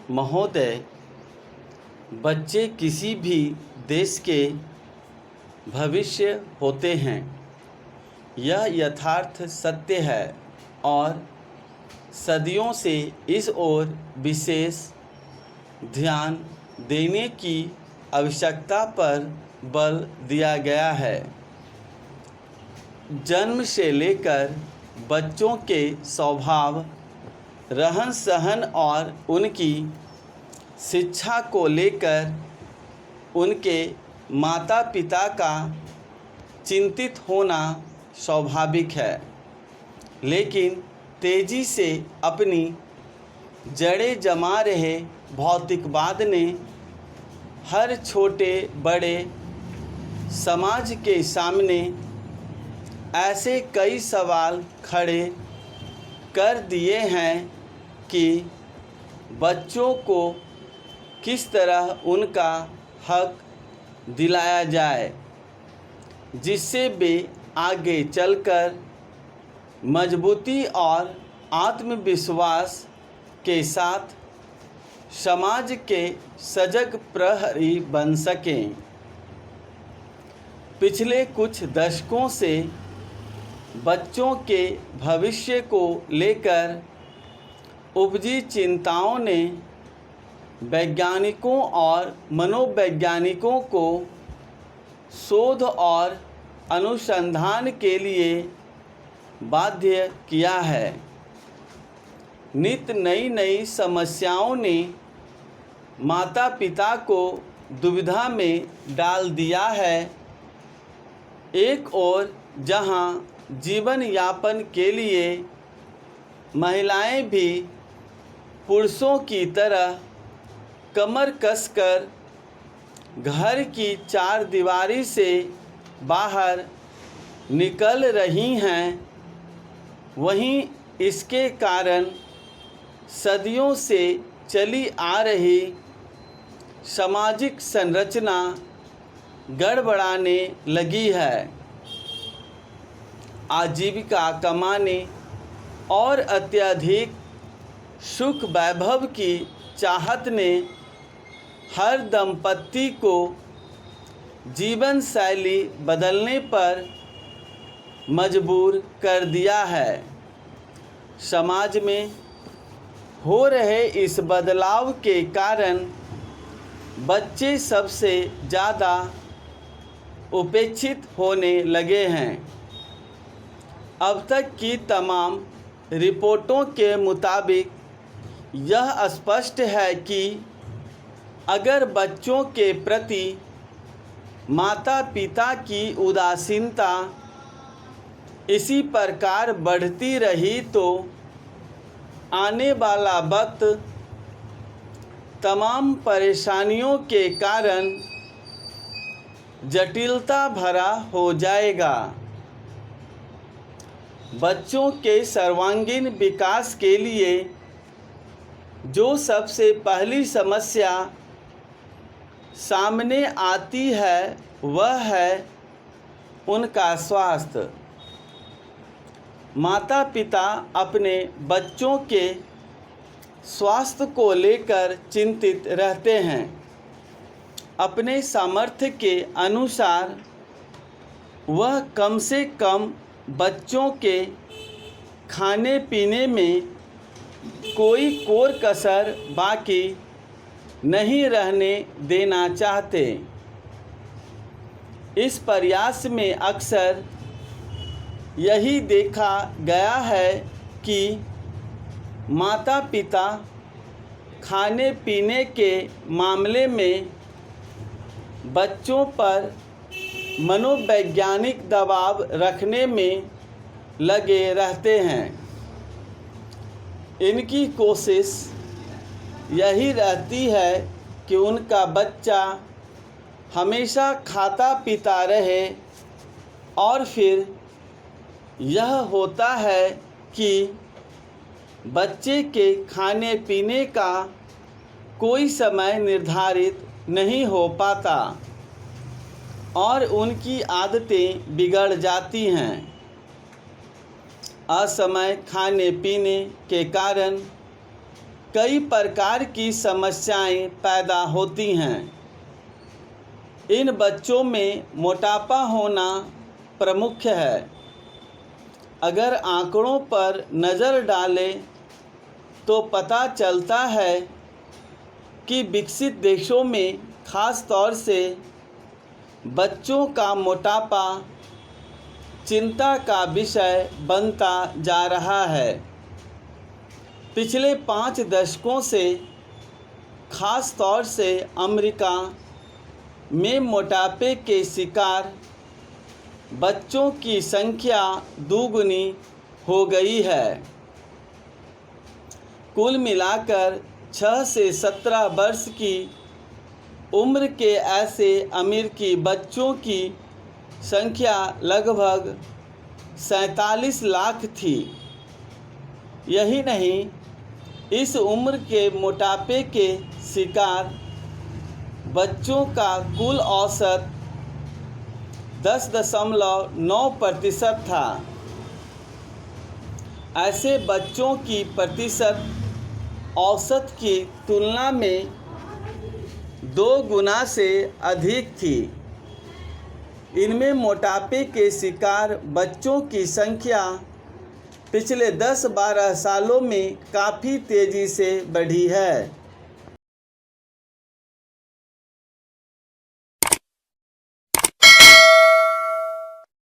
महोदय, बच्चे किसी भी देश के भविष्य होते हैं। यह यथार्थ सत्य है और सदियों से इस ओर विशेष ध्यान देने की आवश्यकता पर बल दिया गया है। जन्म से लेकर बच्चों के स्वभाव, रहन सहन और उनकी शिक्षा को लेकर उनके माता पिता का चिंतित होना स्वाभाविक है, लेकिन तेजी से अपनी जड़ें जमा रहे भौतिकवाद ने हर छोटे बड़े समाज के सामने ऐसे कई सवाल खड़े कर दिए हैं कि बच्चों को किस तरह उनका हक दिलाया जाए, जिससे वे आगे चलकर मजबूती और आत्मविश्वास के साथ समाज के सजग प्रहरी बन सकें। पिछले कुछ दशकों से बच्चों के भविष्य को लेकर उपजी चिंताओं ने वैज्ञानिकों और मनोवैज्ञानिकों को शोध और अनुसंधान के लिए बाध्य किया है। नित नई नई समस्याओं ने माता पिता को दुविधा में डाल दिया है। एक ओर जहां जीवन यापन के लिए महिलाएं भी पुरुषों की तरह कमर कसकर घर की चार दीवारी से बाहर निकल रही हैं, वहीं इसके कारण सदियों से चली आ रही सामाजिक संरचना गड़बड़ाने लगी है। आजीविका कमाने और अत्यधिक सुख वैभव की चाहत ने हर दंपति को जीवन शैली बदलने पर मजबूर कर दिया है। समाज में हो रहे इस बदलाव के कारण बच्चे सबसे ज़्यादा उपेक्षित होने लगे हैं। अब तक की तमाम रिपोर्टों के मुताबिक यह स्पष्ट है कि अगर बच्चों के प्रति माता पिता की उदासीनता इसी प्रकार बढ़ती रही तो आने वाला वक्त तमाम परेशानियों के कारण जटिलता भरा हो जाएगा। बच्चों के सर्वांगीण विकास के लिए जो सबसे पहली समस्या सामने आती है वह है उनका स्वास्थ्य। माता पिता अपने बच्चों के स्वास्थ्य को लेकर चिंतित रहते हैं। अपने सामर्थ्य के अनुसार वह कम से कम बच्चों के खाने पीने में कोई कोर कसर बाकी नहीं रहने देना चाहते। इस प्रयास में अक्सर यही देखा गया है कि माता पिता खाने पीने के मामले में बच्चों पर मनोवैज्ञानिक दबाव रखने में लगे रहते हैं। इनकी कोशिश यही रहती है कि उनका बच्चा हमेशा खाता पीता रहे और फिर यह होता है कि बच्चे के खाने पीने का कोई समय निर्धारित नहीं हो पाता और उनकी आदतें बिगड़ जाती हैं। असमय खाने पीने के कारण कई प्रकार की समस्याएं पैदा होती हैं। इन बच्चों में मोटापा होना प्रमुख है। अगर आंकड़ों पर नज़र डालें तो पता चलता है कि विकसित देशों में ख़ास तौर से बच्चों का मोटापा चिंता का विषय बनता जा रहा है। पिछले 5 दशकों से ख़ास तौर से अमेरिका में मोटापे के शिकार बच्चों की संख्या दोगुनी हो गई है। कुल मिलाकर 6 से 17 वर्ष की उम्र के ऐसे अमेरिकी बच्चों की संख्या लगभग 47 लाख थी। यही नहीं, इस उम्र के मोटापे के शिकार बच्चों का कुल औसत 10.9% था। ऐसे बच्चों की प्रतिशत औसत की तुलना में 2 गुना से अधिक थी। इनमें मोटापे के शिकार बच्चों की संख्या पिछले 10-12 सालों में काफ़ी तेज़ी से बढ़ी है।